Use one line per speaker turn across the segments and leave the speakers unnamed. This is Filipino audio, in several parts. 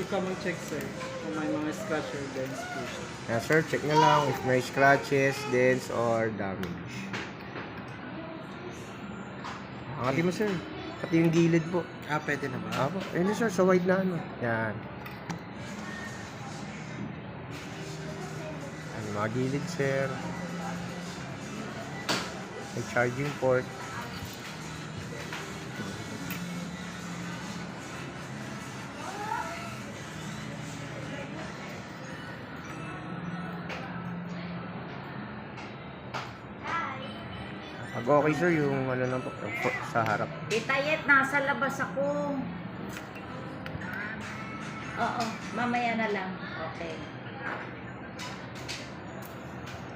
ka mag-check, sir. Kung may mga scratch or dents po siya.
Yeah, sir, check na lang if may scratches, dents, or damage. Angati mo, sir. Pati yung gilid po.
Pwede na ba?
Apo. Ayun na, sir, sa wide na ano. Yan. Ano, mga gilid, sir. May charging port. Pag okay, sir, yung ano lang po, sa harap.
Itayet, nasa labas ako. Oo, mamaya na lang. Okay.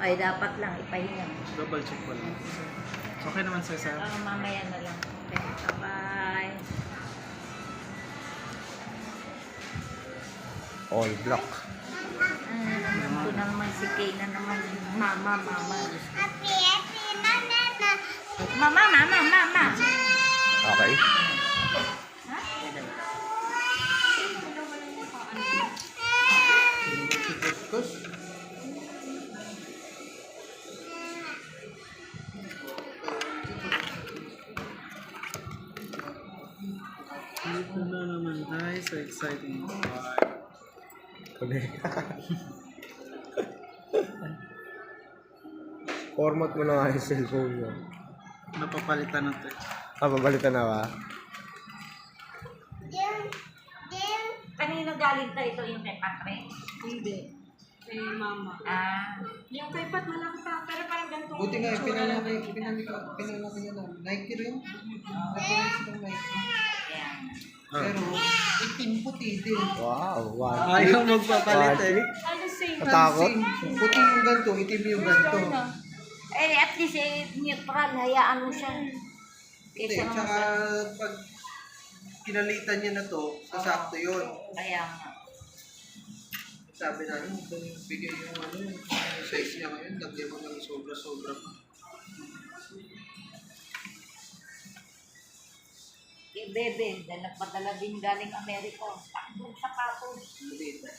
Ay, dapat lang ipahinga.
Double check ko lang. Okay naman, sir, sir.
Mamaya na lang. Okay, bye-bye.
All block.
Ito naman si Kay na naman. Mama. Mama.
Okay.
Dito na naman tayo. So exciting.
Format mo na nga yung cellphone mo.
Napapalitan na ito.
Papalitan na ba?
Kanino galing to ito yung kay Patre?
Hindi. Kay mama. Yung kay Pat malaki pa, pero parang ganito.
Buti nga, pinalaki niya na. Nike rin. Reference ng Nike.
Yan.
Pero, itim puti din.
Wow.
Ayaw magpapalit eh.
Ay, the same.
Natakot?
Puti yung ganito, itim yung ganito.
Eh, at least neutral. Hayaan mo siya.
Hindi,
Kaysa naman
tsaka
sa-
pag kinalitan niya na to, sasakto yun.
Kaya nga.
Sabi na, kung bigay yung yung size niya ngayon, lagyan mo ng sobra-sobra pa.
Kay Bebe, dahil nagpadala din galing Amerika. Takbong sa kapos.
Maliit na.